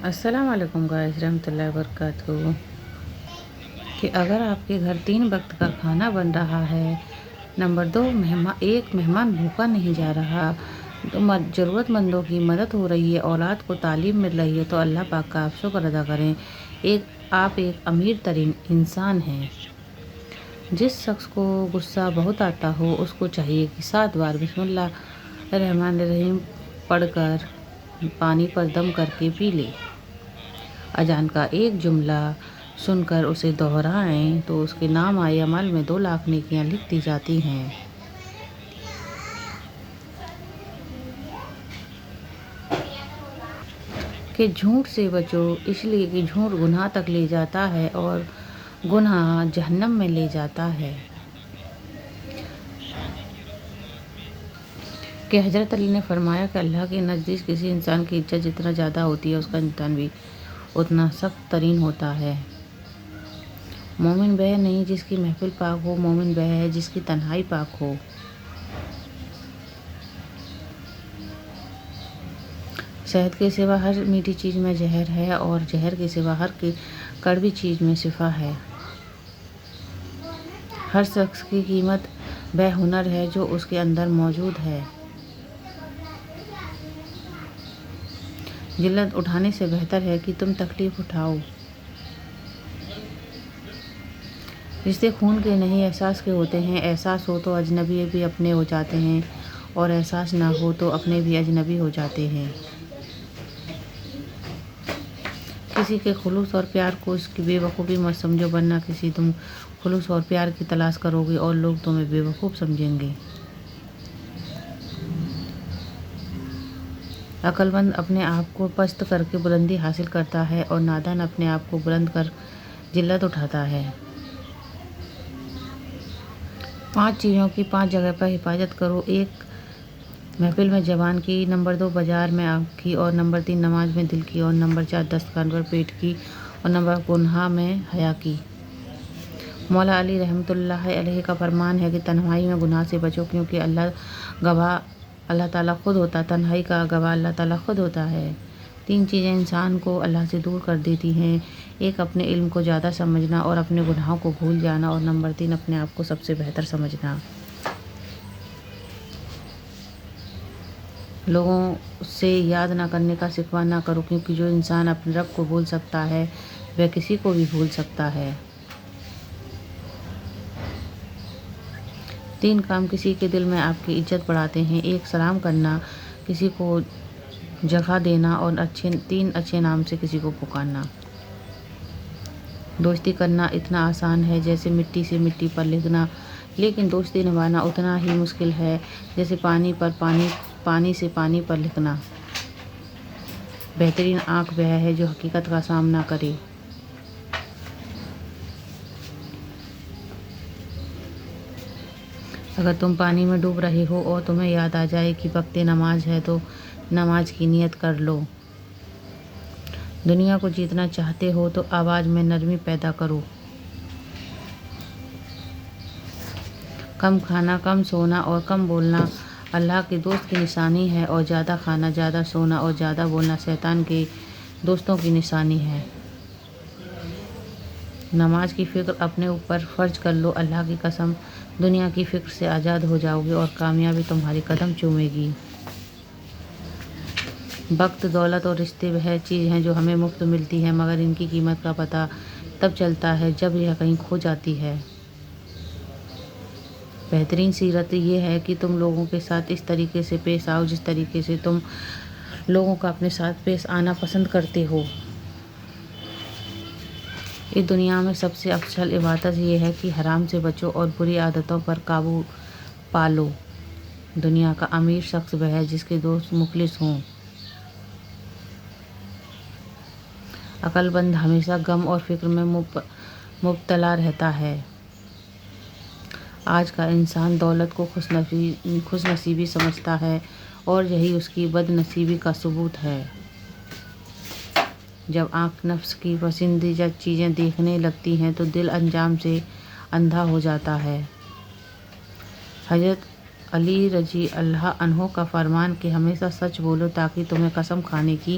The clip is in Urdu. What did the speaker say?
السلام علیکم گائز رحمۃ اللہ وبرکاتہ کہ اگر آپ کے گھر 3 وقت کا کھانا بن رہا ہے، نمبر 2 ایک مہمان بھوکا نہیں جا رہا، ضرورت مندوں کی مدد ہو رہی ہے، اولاد کو تعلیم مل رہی ہے، تو اللہ پاک کا آپ شکر ادا کریں۔ آپ ایک امیر ترین انسان ہیں۔ جس شخص کو غصہ بہت آتا ہو اس کو چاہیے کہ 7 بار بسم اللہ الرحمن الرحیم پڑھ کر پانی پر دم کر کے پی لے۔ اذان کا ایک جملہ سن کر اسے دہرائیں تو اس کے نام آئے عمل میں 2 لاکھ نیکیاں لکھ دی جاتی ہیں۔ کہ جھوٹ سے بچو، اس لیے کہ جھوٹ گناہ تک لے جاتا ہے اور گناہ جہنم میں لے جاتا ہے۔ کہ حضرت علی نے فرمایا کہ اللہ کے نزدیک کسی انسان کی عزت جتنا زیادہ ہوتی ہے اس کا امتحان بھی اتنا سخت ترین ہوتا ہے۔ مومن وہ نہیں جس کی محفل پاک ہو، مومن وہ ہے جس کی تنہائی پاک ہو۔ شہد کے سوا ہر میٹھی چیز میں زہر ہے اور زہر کے سوا ہر کڑوی چیز میں شفا ہے۔ ہر شخص کی قیمت وہ ہنر ہے جو اس کے اندر موجود ہے۔ ذلت اٹھانے سے بہتر ہے کہ تم تکلیف اٹھاؤ۔ رشتے خون کے نہیں احساس کے ہوتے ہیں، احساس ہو تو اجنبی بھی اپنے ہو جاتے ہیں اور احساس نہ ہو تو اپنے بھی اجنبی ہو جاتے ہیں۔ کسی کے خلوص اور پیار کو اس کی بے وقوفی مت سمجھو، ورنہ کسی تم خلوص اور پیار کی تلاش کرو گے اور لوگ تمہیں بے وقوف سمجھیں گے۔ عقل مند اپنے آپ کو پست کر کے بلندی حاصل کرتا ہے اور نادان اپنے آپ کو بلند کر ذلت اٹھاتا ہے۔ 5 چیزوں کی 5 جگہ پر حفاظت کرو۔ 1 محفل میں زبان کی، نمبر 2 بازار میں آنکھ کی، اور نمبر 3 نماز میں دل کی، اور نمبر 4 دسترخوان پر پیٹ کی، اور نمبر گناہ میں حیا کی۔ مولا علی رحمۃ اللہ علیہ کا فرمان ہے کہ تنہائی میں گناہ سے بچو، کیونکہ اللہ تعالیٰ خود ہوتا ہے، تنہائی کا گواہ اللہ تعالیٰ خود ہوتا ہے۔ 3 چیزیں انسان کو اللہ سے دور کر دیتی ہیں۔ 1 اپنے علم کو زیادہ سمجھنا اور اپنے گناہوں کو بھول جانا، اور نمبر 3 اپنے آپ کو سب سے بہتر سمجھنا۔ لوگوں سے یاد نہ کرنے کا شکوہ نہ کرو، کیونکہ جو انسان اپنے رب کو بھول سکتا ہے وہ کسی کو بھی بھول سکتا ہے۔ 3 کام کسی کے دل میں آپ کی عزت بڑھاتے ہیں۔ 1 سلام کرنا، کسی کو جگہ دینا، اور 3 اچھے نام سے کسی کو پکارنا۔ دوستی کرنا اتنا آسان ہے جیسے مٹی سے مٹی پر لکھنا، لیکن دوستی نبھانا اتنا ہی مشکل ہے جیسے پانی سے پانی پر لکھنا۔ بہترین آنکھ وہ ہے جو حقیقت کا سامنا کرے۔ اگر تم پانی میں ڈوب رہے ہو اور تمہیں یاد آ جائے کہ وقت نماز ہے تو نماز کی نیت کر لو۔ دنیا کو جیتنا چاہتے ہو تو آواز میں نرمی پیدا کرو۔ کم کھانا، کم سونا اور کم بولنا اللہ کے دوست کی نشانی ہے، اور زیادہ کھانا، زیادہ سونا اور زیادہ بولنا شیطان کے دوستوں کی نشانی ہے۔ نماز کی فکر اپنے اوپر فرض کر لو، اللہ کی قسم دنیا کی فکر سے آزاد ہو جاؤ گے اور کامیابی تمہاری قدم چومے گی۔ وقت، دولت اور رشتے وہ چیز ہیں جو ہمیں مفت ملتی ہیں، مگر ان کی قیمت کا پتہ تب چلتا ہے جب یہ کہیں کھو جاتی ہے۔ بہترین سیرت یہ ہے کہ تم لوگوں کے ساتھ اس طریقے سے پیش آؤ جس طریقے سے تم لوگوں کا اپنے ساتھ پیش آنا پسند کرتے ہو۔ اس دنیا میں سب سے افضل عبادت یہ ہے کہ حرام سے بچو اور بری عادتوں پر قابو پا لو۔ دنیا کا امیر شخص وہ ہے جس کے دوست مخلص ہوں۔ عقل مند ہمیشہ غم اور فکر میں مبتلا رہتا ہے۔ آج کا انسان دولت کو خوش نصیبی سمجھتا ہے اور یہی اس کی بد نصیبی کا ثبوت ہے۔ جب آنکھ نفس کی پسندیدہ چیزیں دیکھنے لگتی ہے تو دل انجام سے اندھا ہو جاتا ہے۔ حضرت علی رضی اللہ عنہ کا فرمان کہ ہمیشہ سچ بولو تاکہ تمہیں قسم کھانے کی